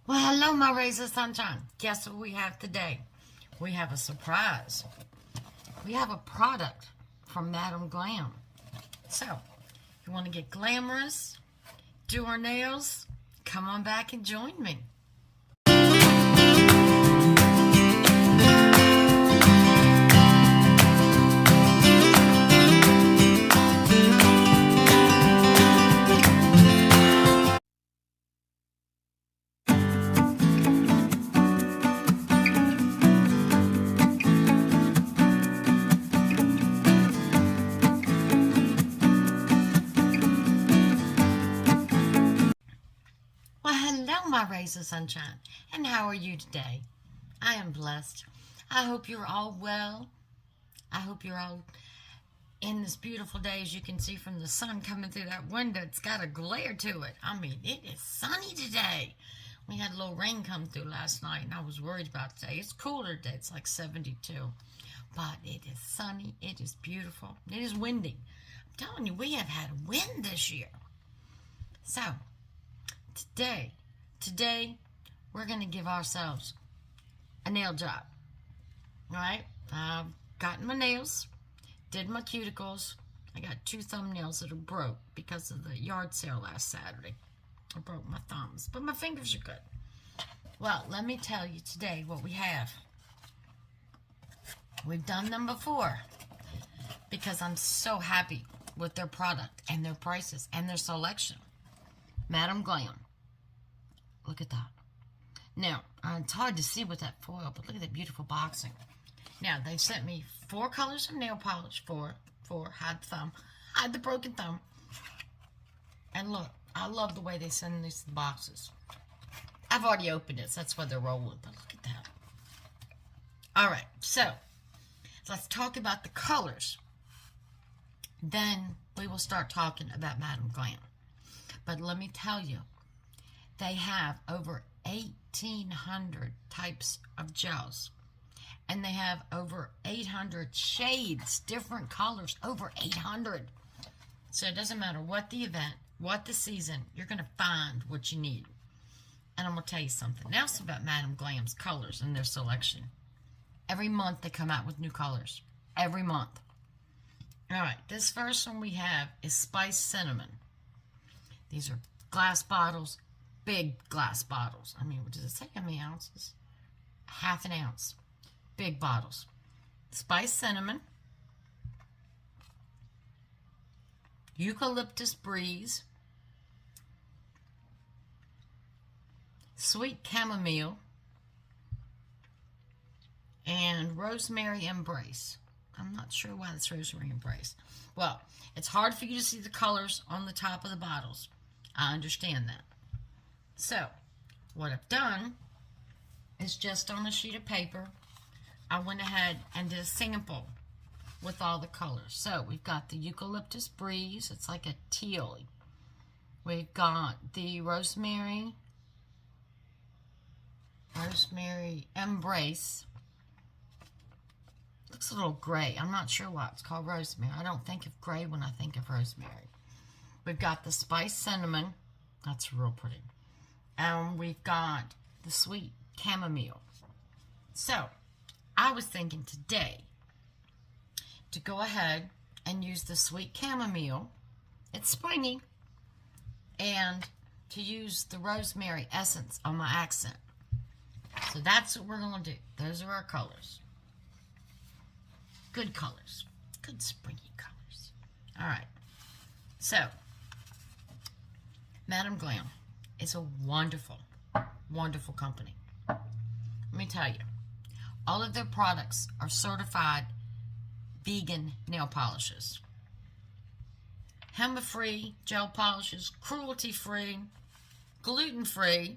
Well, hello, my rays of sunshine. Guess what we have today? We have a surprise. We have a product from Madam Glam. So, you want to get glamorous, do our nails? Come on back and join me. Well, hello, my rays of sunshine. And how are you today? I am blessed. I hope you're all well. I hope you're all in this beautiful day. As you can see from the sun coming through that window, it's got a glare to it. I mean, it is sunny today. We had a little rain come through last night, and I was worried about today. It's cooler today. It's like 72. But it is sunny. It is beautiful. It is windy. I'm telling you, we have had wind this year. So, Today, we're going to give ourselves a nail job. Alright? I've gotten my nails, did my cuticles. I got 2 thumbnails that are broke because of the yard sale last Saturday. I broke my thumbs, but my fingers are good. Well, let me tell you today what we have. We've done them before because I'm so happy with their product and their prices and their selection. Madam Glam. Look at that. Now, it's hard to see with that foil, but look at that beautiful boxing. Now, they sent me 4 colors of nail polish. Four. Hide the thumb. Hide the broken thumb. And look, I love the way they send these boxes. I've already opened it, so that's why they're rolling. But look at that. All right, so let's talk about the colors. Then we will start talking about Madam Glam. But let me tell you, they have over 1,800 types of gels. And they have over 800 shades, different colors, over 800. So it doesn't matter what the event, what the season, you're going to find what you need. And I'm going to tell you something else about Madam Glam's colors and their selection. Every month they come out with new colors. Every month. All right, this first one we have is Spice Cinnamon. These are glass bottles, big glass bottles. I mean, what does it say? How many ounces? Half an ounce. Big bottles. Spice Cinnamon. Eucalyptus Breeze. Sweet Chamomile. And Rosemary Embrace. I'm not sure why it's Rosemary Embrace. Well, it's hard for you to see the colors on the top of the bottles. I understand that. So, what I've done is just on a sheet of paper, I went ahead and did a sample with all the colors. So, we've got the Eucalyptus Breeze. It's like a teal. We've got the Rosemary Embrace. Looks a little gray. I'm not sure why it's called rosemary. I don't think of gray when I think of rosemary. We've got the Spice Cinnamon. That's real pretty. And we've got the Sweet Chamomile. So, I was thinking today to go ahead and use the Sweet Chamomile. It's springy. And to use the Rosemary Essence on my accent. So that's what we're going to do. Those are our colors. Good colors. Good springy colors. All right. So, Madam Glam is a wonderful, wonderful company. Let me tell you, all of their products are certified vegan nail polishes. Hemp-free gel polishes, cruelty-free, gluten-free,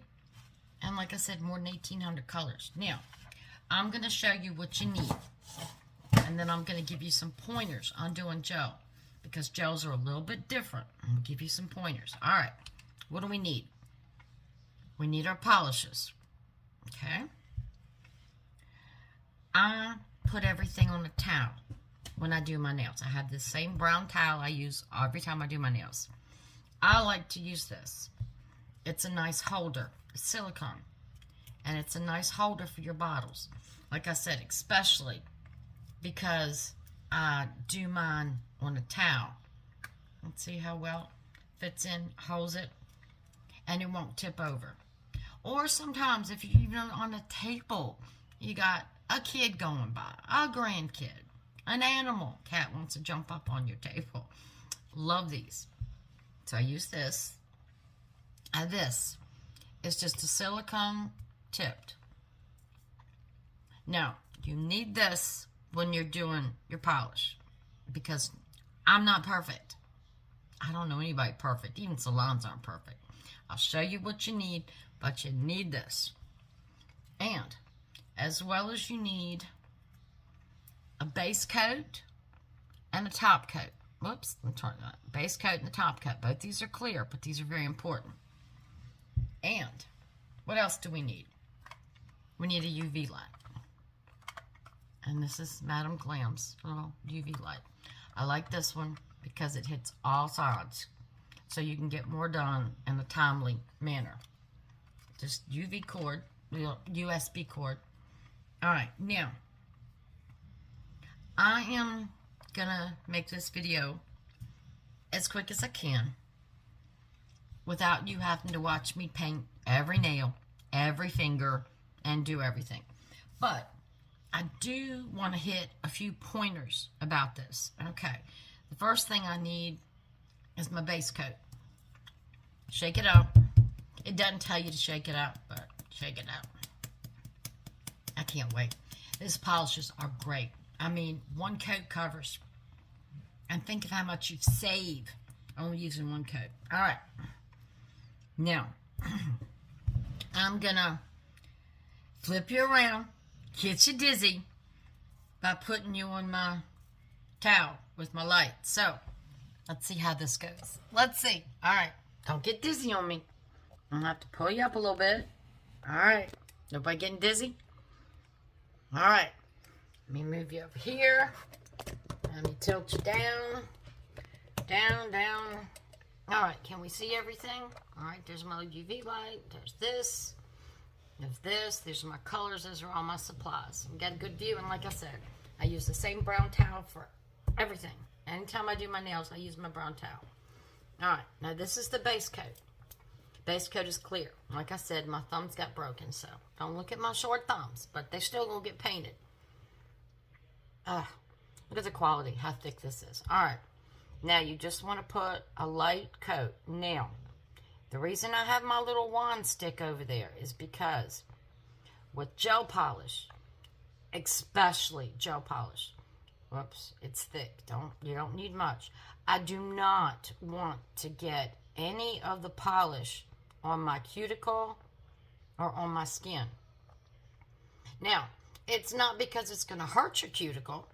and like I said, more than 1,800 colors. Now, I'm going to show you what you need. And then I'm going to give you some pointers on doing gel. Because gels are a little bit different. I'm going to give you some pointers. Alright, what do we need? We need our polishes. Okay? I put everything on a towel when I do my nails. I have this same brown towel I use every time I do my nails. I like to use this. It's a nice holder. It's silicone. And it's a nice holder for your bottles. Like I said, especially because I do mine on a towel. Let's see how well it fits in, holds it, and it won't tip over. Or sometimes if you're even on a table, you got a kid going by, a grandkid, an animal, cat wants to jump up on your table. Love these. So I use this. And this is just a silicone tipped. Now, you need this when you're doing your polish, because I'm not perfect. I don't know anybody perfect. Even salons aren't perfect. I'll show you what you need, but you need this. And as well as you need a base coat and a top coat. Whoops, let me turn that. Base coat and the top coat. Both these are clear, but these are very important. And what else do we need? We need a UV light. And this is Madam Glam's little UV light. I like this one because it hits all sides, so you can get more done in a timely manner. Just UV cord, USB cord. All right, now, I am gonna make this video as quick as I can without you having to watch me paint every nail, every finger, and do everything. But I do want to hit a few pointers about this. Okay, the first thing I need is my base coat. Shake it out. It doesn't tell you to shake it out, but shake it out. I can't wait. These polishes are great. I mean, one coat covers. And think of how much you've saved only using one coat. All right. Now, I'm going to flip you around, get you dizzy by putting you on my towel with my light. So, let's see how this goes. Let's see. All right. Don't get dizzy on me. I'm going to have to pull you up a little bit. All right. Nobody getting dizzy? All right. Let me move you over here. Let me tilt you down. Down, down. All right. Can we see everything? All right. There's my UV light. There's this. There's this. These are my colors. Those are all my supplies. I've got a good view. And like I said, I use the same brown towel for everything. Anytime I do my nails, I use my brown towel. All right. Now, this is the base coat. Base coat is clear. Like I said, my thumbs got broken, so don't look at my short thumbs, but they still gonna get painted. Look at the quality, how thick this is. All right, now you just want to put a light coat. Now, the reason I have my little wand stick over there is because with gel polish, especially gel polish, whoops, it's thick. You don't need much. I do not want to get any of the polish on my cuticle or on my skin. Now, it's not because it's going to hurt your cuticle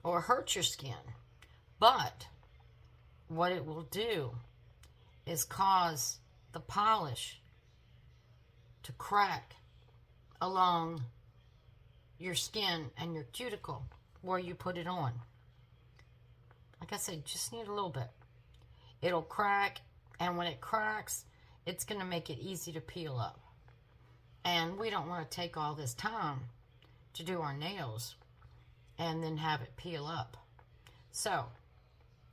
or hurt your skin, but what it will do is cause the polish to crack along your skin and your cuticle where you put it on. Like I said, just need a little bit. It'll crack, and when it cracks, it's going to make it easy to peel up. And we don't want to take all this time to do our nails and then have it peel up. So,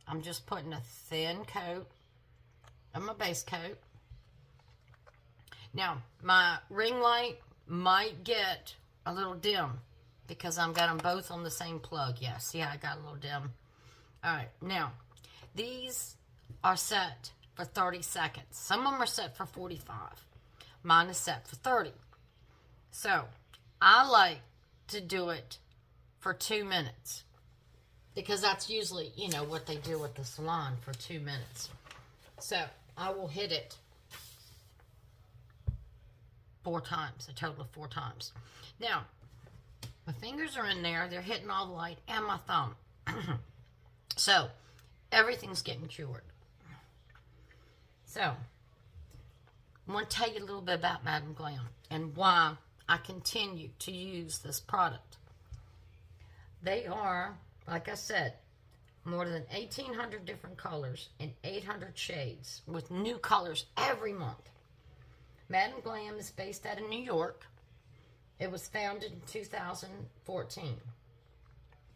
I'm just putting a thin coat of my base coat. Now, my ring light might get a little dim because I've got them both on the same plug. Yeah, see how I got a little dim? All right, now, these are set for 30 seconds. Some of them are set for 45. Mine is set for 30. So, I like to do it for 2 minutes because that's usually, what they do at the salon for 2 minutes. So, I will hit it 4 times, a total of 4 times. Now, my fingers are in there. They're hitting all the light and my thumb. So, everything's getting cured. So, I want to tell you a little bit about Madam Glam and why I continue to use this product. They are, like I said, more than 1,800 different colors and 800 shades with new colors every month. Madam Glam is based out of New York. It was founded in 2014.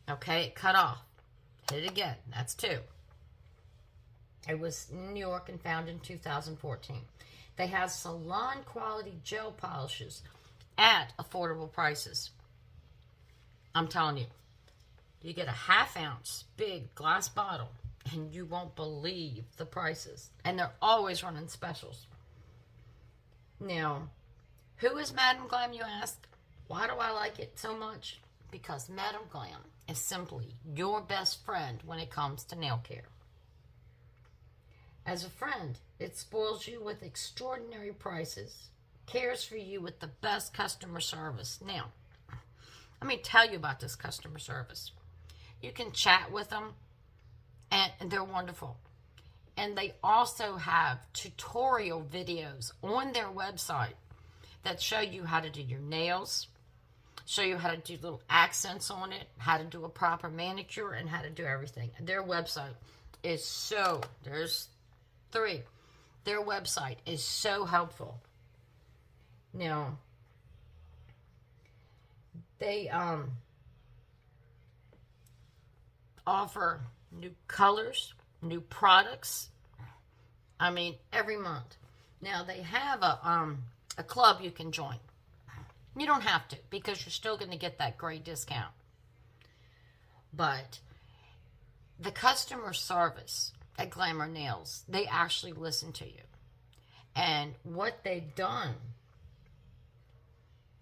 Okay, it cut off. Hit it again. That's 2. It was in New York and founded in 2014. They have salon quality gel polishes at affordable prices. I'm telling you, you get a ½ ounce big glass bottle and you won't believe the prices. And they're always running specials. Now, who is Madam Glam, you ask? Why do I like it so much? Because Madam Glam is simply your best friend when it comes to nail care. As a friend, it spoils you with extraordinary prices, cares for you with the best customer service. Now, let me tell you about this customer service. You can chat with them, and they're wonderful. And they also have tutorial videos on their website that show you how to do your nails, show you how to do little accents on it, how to do a proper manicure, and how to do everything. Their website is so, there's 3. Their website is so helpful. Now, they offer new colors, new products. I mean, every month. Now, they have a club you can join. You don't have to, because you're still going to get that great discount. But the customer service at Glamour Nails, they actually listen to you. And what they've done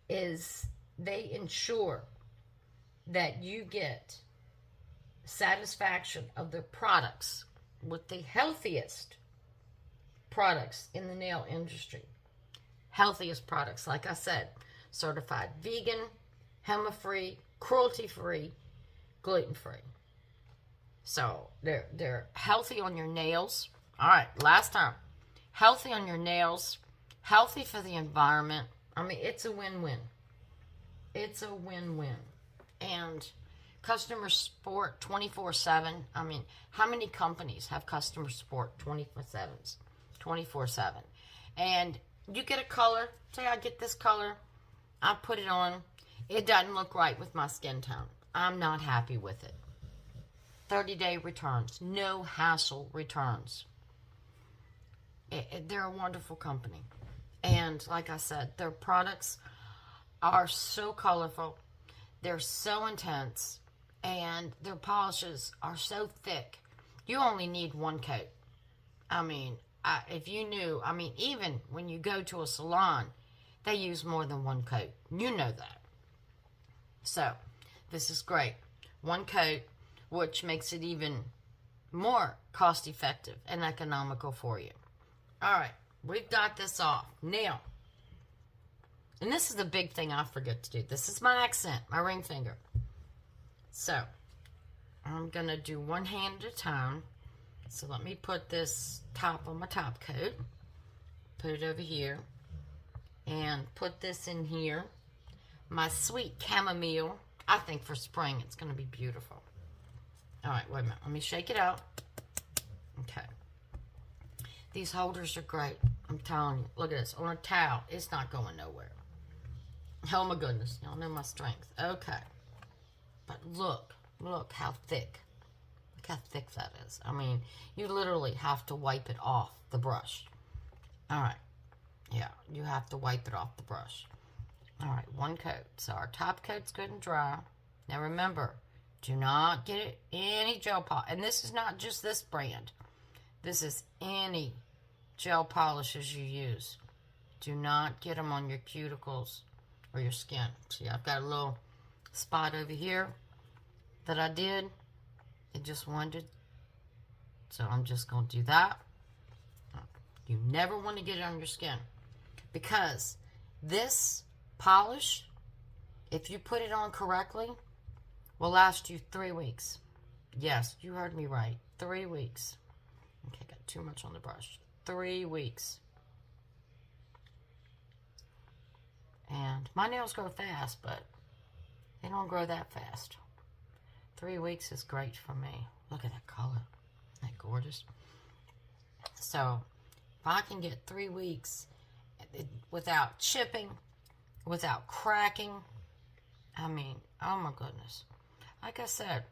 is they ensure that you get satisfaction of their products with the healthiest products in the nail industry. Healthiest products, like I said, certified vegan, HEMA-free, cruelty-free, gluten-free. So they're healthy on your nails. All right, last time. Healthy on your nails, healthy for the environment. I mean, it's a win-win. It's a win-win. And customer support 24/7. I mean, how many companies have customer support 24/7? 24/7. And you get a color. Say, I get this color. I put it on. It doesn't look right with my skin tone. I'm not happy with it. 30-day returns. No hassle returns. They're a wonderful company. And like I said, their products are so colorful. They're so intense. And their polishes are so thick. You only need 1 coat. I mean, if you knew, I mean, even when you go to a salon, they use more than 1 coat. You know that. So, this is great. 1 coat, which makes it even more cost-effective and economical for you. All right, we've got this off. Now, and this is the big thing I forget to do. This is my accent, my ring finger. So, I'm going to do one hand at a time. So, let me put this top on my top coat. Put it over here. And put this in here. My sweet chamomile. I think for spring it's going to be beautiful. All right, wait a minute. Let me shake it out. Okay. These holders are great. I'm telling you. Look at this. On a towel, it's not going nowhere. Oh my goodness. Y'all know my strength. Okay. But look how thick. Look how thick that is. I mean, you literally have to wipe it off the brush. All right. Yeah, you have to wipe it off the brush. All right, 1 coat. So our top coat's good and dry. Now remember, do not get any gel polish. And this is not just this brand. This is any gel polishes you use. Do not get them on your cuticles or your skin. See, I've got a little spot over here that I did. It just wanted. So I'm just going to do that. You never want to get it on your skin. Because this polish, if you put it on correctly, will last you 3 weeks. Yes, you heard me right. 3 weeks. Okay, got too much on the brush. 3 weeks. And my nails grow fast, but they don't grow that fast. 3 weeks is great for me. Look at that color. Isn't that gorgeous? So, if I can get 3 weeks without chipping, without cracking. I mean, oh my goodness. Like I said,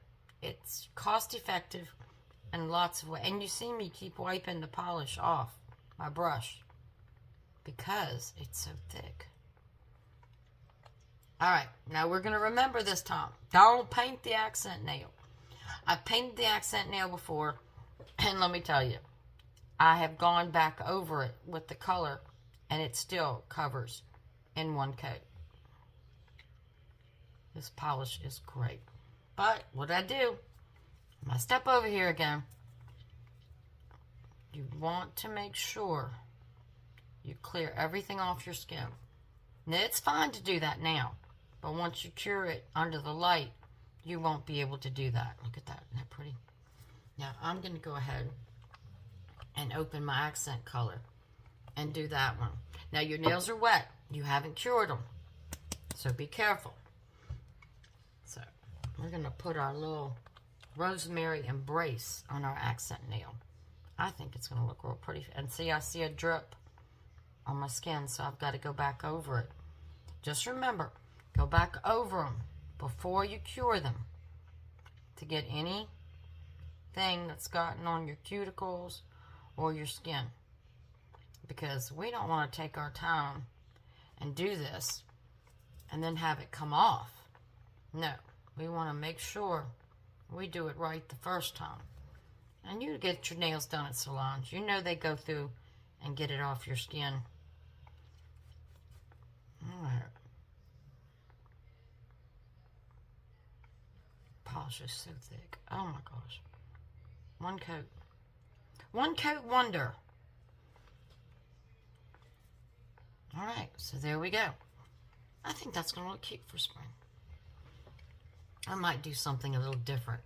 it's cost effective in lots of ways. And you see me keep wiping the polish off my brush because it's so thick. Alright, now we're going to remember this time. Don't paint the accent nail. I've painted the accent nail before, and let me tell you, I have gone back over it with the color, and it still covers in one coat. This polish is great. But what I do, I step over here again. You want to make sure you clear everything off your skin. Now, it's fine to do that now, but once you cure it under the light, you won't be able to do that. Look at that. Isn't that pretty? Now, I'm going to go ahead and open my accent color and do that one. Now, your nails are wet. You haven't cured them, so be careful. So, we're going to put our little Rosemary Embrace on our accent nail. I think it's going to look real pretty. And see, I see a drip on my skin, so I've got to go back over it. Just remember, go back over them before you cure them to get anything that's gotten on your cuticles or your skin, because we don't want to take our time and do this and then have it come off. No, we want to make sure we do it right the first time. And you get your nails done at salons, you know they go through and get it off your skin. All right. Polish is so thick. Oh my gosh. One coat. One coat wonder. Alright, so there we go. I think that's going to look cute for spring. I might do something a little different.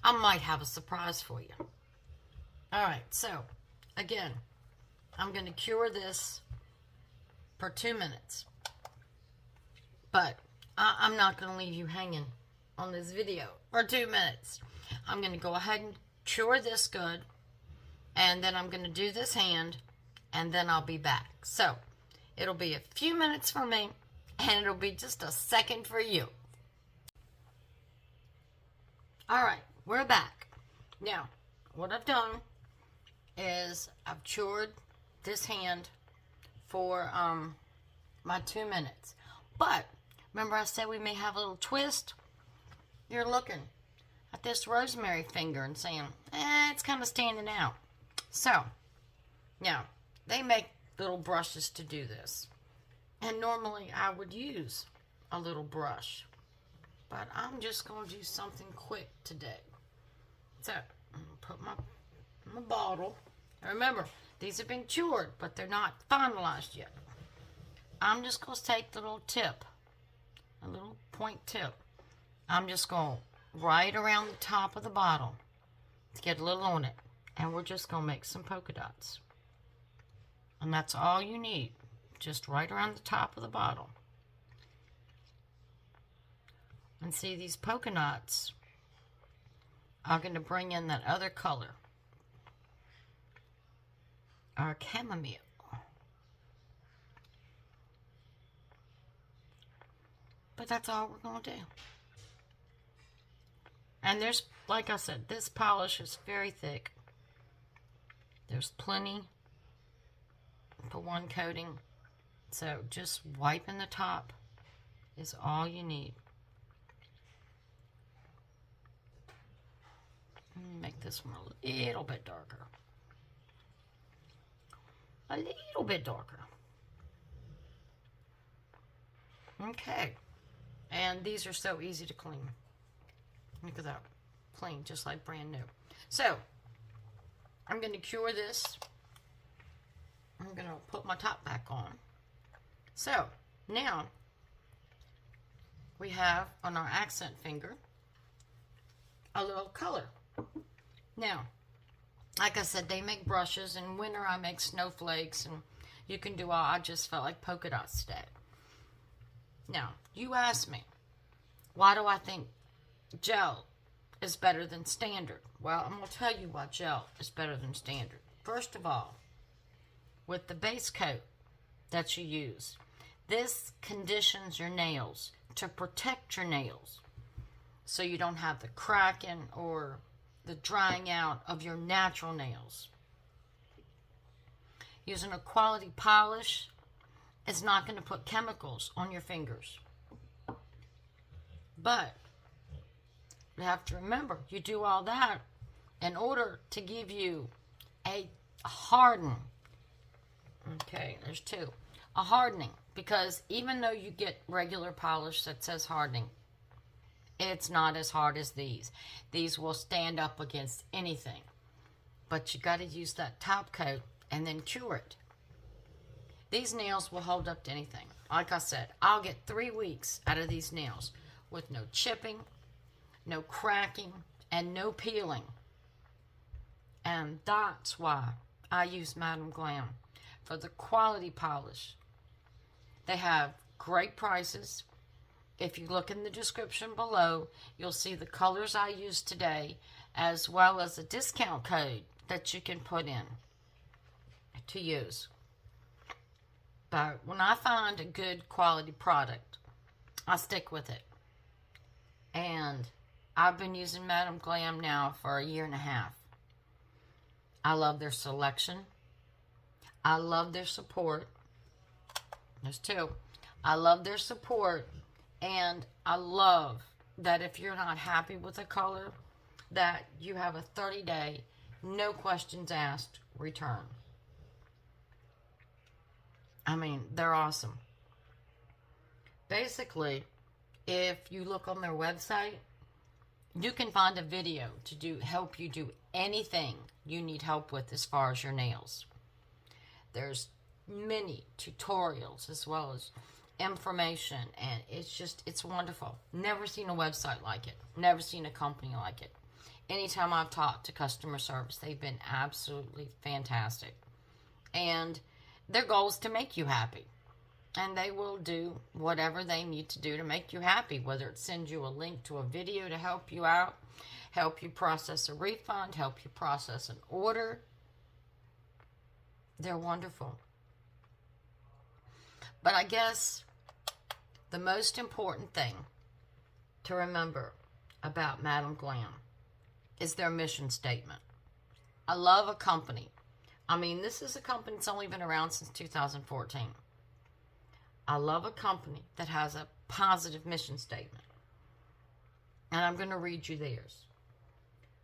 I might have a surprise for you. Alright, so, again, I'm going to cure this for 2 minutes. But I'm not going to leave you hanging on this video for 2 minutes. I'm going to go ahead and cure this good, and then I'm going to do this hand, and then I'll be back. So, it'll be a few minutes for me, and it'll be just a second for you. Alright, we're back. Now, what I've done is I've cured this hand for my 2 minutes. But, remember I said we may have a little twist? You're looking at this rosemary finger and saying, it's kind of standing out. So, now, they make little brushes to do this. And normally I would use a little brush. But I'm just going to do something quick today. So, I'm going to put my bottle. And remember, these have been cured, but they're not finalized yet. I'm just going to take the little tip, a little point tip. I'm just going right around the top of the bottle to get a little on it. And we're just going to make some polka dots. And that's all you need. Just right around the top of the bottle. And see, these polka dots are going to bring in that other color. Our chamomile. But that's all we're going to do. And there's, like I said, this polish is very thick. There's plenty for one coating. So just wiping the top is all you need. Make this one a little bit darker. A little bit darker. Okay. And these are so easy to clean. Look at that. Clean, just like brand new. So, I'm going to cure this. I'm going to put my top back on. So, now, we have on our accent finger a little color. Now, like I said, they make brushes. In winter, I make snowflakes, and you can do all. I just felt like polka dots today. Now, you asked me, why do I think gel is better than standard? Well, I'm going to tell you why gel is better than standard. First of all, with the base coat that you use, This conditions your nails to protect your nails so you don't have the cracking or the drying out of your natural nails. Using a quality polish is not going to put chemicals on your fingers. But you have to remember, you do all that in order to give you a harden. Okay, there's two. A hardening, because even though you get regular polish that says hardening, it's not as hard as these. These will stand up against anything. But you got to use that top coat and then cure it. These nails will hold up to anything. Like I said, I'll get 3 weeks out of these nails with no chipping, no cracking, and no peeling. And that's why I use Madam Glam for the quality polish. They have great prices. If you look in the description below, you'll see the colors I used today, as well as a discount code that you can put in to use. But when I find a good quality product, I stick with it. And I've been using Madam Glam now for 1.5 years. I love their selection. I love their support. There's two. I love their support. And I love that if you're not happy with a color, that you have a 30-day, no questions asked, return. I mean, they're awesome. Basically, if you look on their website, you can find a video to help you do anything you need help with as far as your nails. There's many tutorials as well as information, and it's wonderful. Never seen a website like it. Never seen a company like it. Anytime I've talked to customer service, they've been absolutely fantastic. And their goal is to make you happy. And they will do whatever they need to do to make you happy, whether it sends you a link to a video to help you out, help you process a refund, help you process an order. They're wonderful. But I guess the most important thing to remember about Madam Glam is their mission statement. I love a company. I mean, this is a company that's only been around since 2014. I love a company that has a positive mission statement. And I'm going to read you theirs.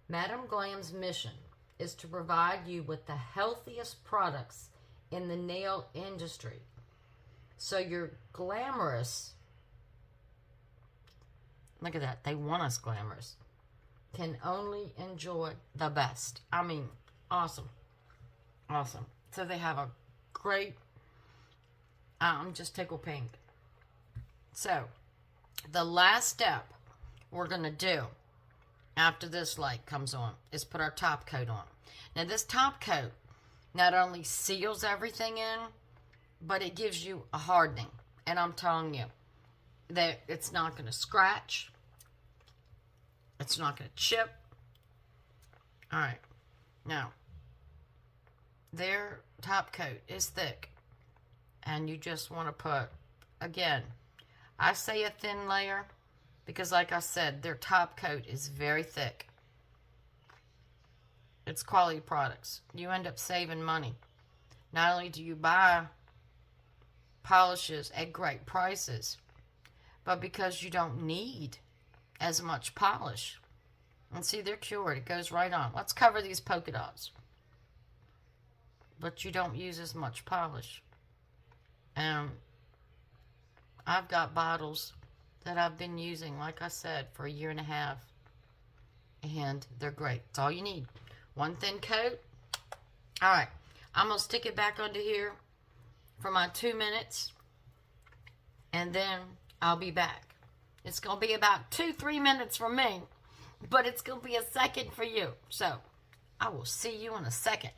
Madam Glam's mission is to provide you with the healthiest products in the nail industry, so you're glamorous. Look at that. They want us glamorous. Can only enjoy the best. I mean, awesome. Awesome. So they have a great, I'm just tickled pink. So, the last step we're going to do after this light comes on is put our top coat on. Now, this top coat not only seals everything in, but it gives you a hardening. And I'm telling you that it's not going to scratch. It's not going to chip. All right. Now, their top coat is thick. And you just want to put, again, I say a thin layer because, like I said, their top coat is very thick. It's quality products. You end up saving money. Not only do you buy polishes at great prices, but because you don't need as much polish. And see, they're cured. It goes right on. Let's cover these polka dots. But you don't use as much polish. I've got bottles that I've been using, like I said, for 1.5 years. And they're great. It's all you need. One thin coat. All right. I'm going to stick it back under here for my 2 minutes. And then I'll be back. It's going to be about 2-3 minutes for me. But it's going to be a second for you. So, I will see you in a second.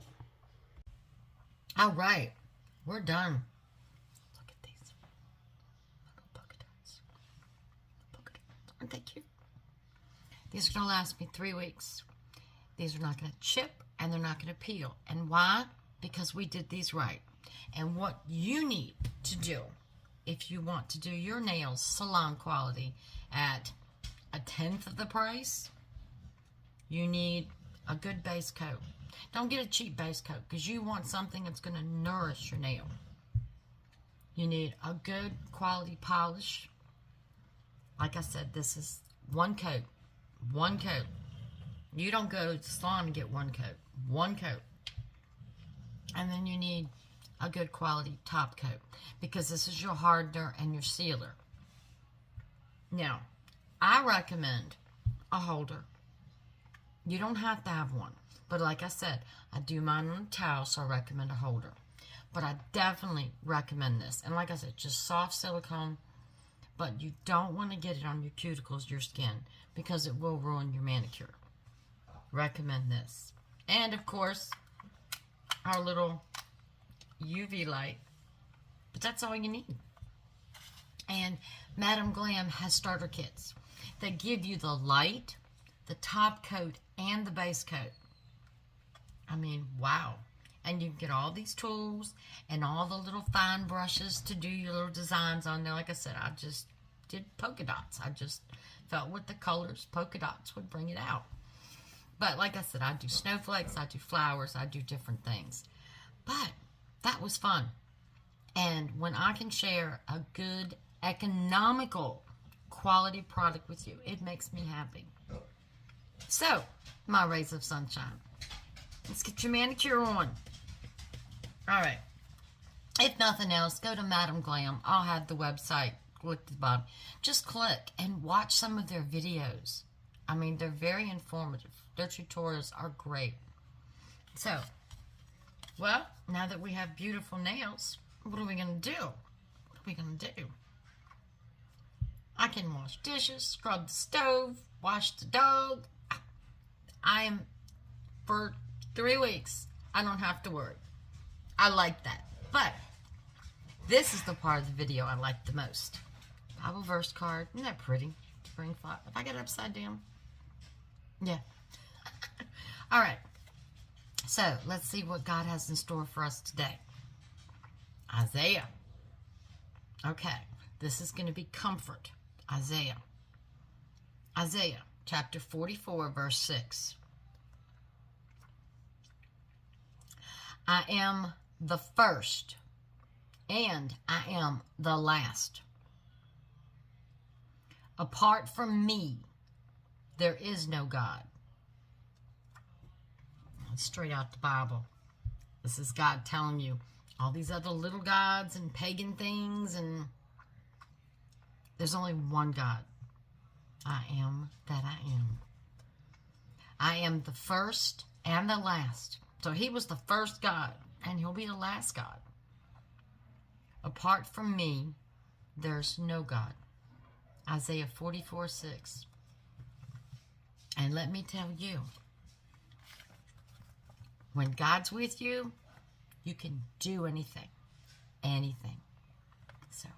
All right. We're done. Look at these. Little polka dots. Polka dots. Aren't they cute? These are going to last me 3 weeks. These are not going to chip and they're not going to peel. And why? Because we did these right. And what you need to do if you want to do your nails salon quality at 1/10 of the price, you need a good base coat. Don't get a cheap base coat because you want something that's going to nourish your nail. You need a good quality polish. Like I said, this is one coat. One coat. You don't go to the salon and get one coat. One coat. And then you need a good quality top coat because this is your hardener and your sealer. Now, I recommend a holder. You don't have to have one. But like I said, I do mine on a towel, so I recommend a holder. But I definitely recommend this. And like I said, just soft silicone. But you don't want to get it on your cuticles, your skin, because it will ruin your manicure. Recommend this. And of course, our little UV light. But that's all you need. And Madam Glam has starter kits that give you the light, the top coat, and the base coat. I mean, wow. And you can get all these tools and all the little fine brushes to do your little designs on there. Like I said, I just did polka dots. I just felt with the colors, polka dots would bring it out. But like I said, I do snowflakes, I do flowers, I do different things. But that was fun. And when I can share a good, economical, quality product with you, it makes me happy. So, my rays of sunshine. Let's get your manicure on. Alright. If nothing else, go to Madam Glam. I'll have the website. Look at the bottom. Just click and watch some of their videos. I mean, they're very informative. Their tutorials are great. So, well, now that we have beautiful nails, what are we going to do? What are we going to do? I can wash dishes, scrub the stove, wash the dog. I am, for 3 weeks, I don't have to worry. I like that. But this is the part of the video I like the most. Bible verse card. Isn't that pretty? Spring fly. If I get it upside down. Yeah. All right. So let's see what God has in store for us today. Isaiah. Okay. This is going to be comfort. Isaiah. Isaiah chapter 44 verse 6. I am the first and I am the last. Apart from me, there is no God. That's straight out the Bible. This is God telling you all these other little gods and pagan things, and there's only one God. I am that I am. I am the first and the last. So he was the first God, and he'll be the last God. Apart from me, there's no God. Isaiah 44:6. And let me tell you, when God's with you, you can do anything. Anything. So,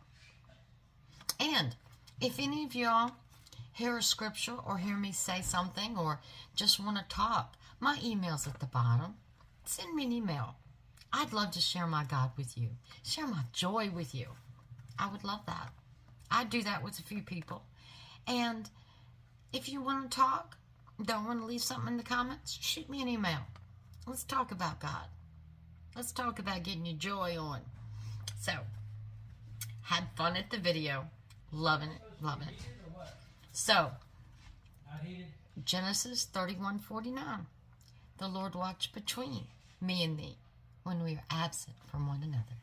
and if any of y'all hear a scripture or hear me say something or just want to talk, my email's at the bottom. Send me an email. I'd love to share my God with you. Share my joy with you. I would love that. I do that with a few people. And if you want to talk, don't want to leave something in the comments, shoot me an email. Let's talk about God. Let's talk about getting your joy on. So, had fun at the video. Loving it, loving it. So, Genesis 31:49. The Lord watched between me and thee when we are absent from one another.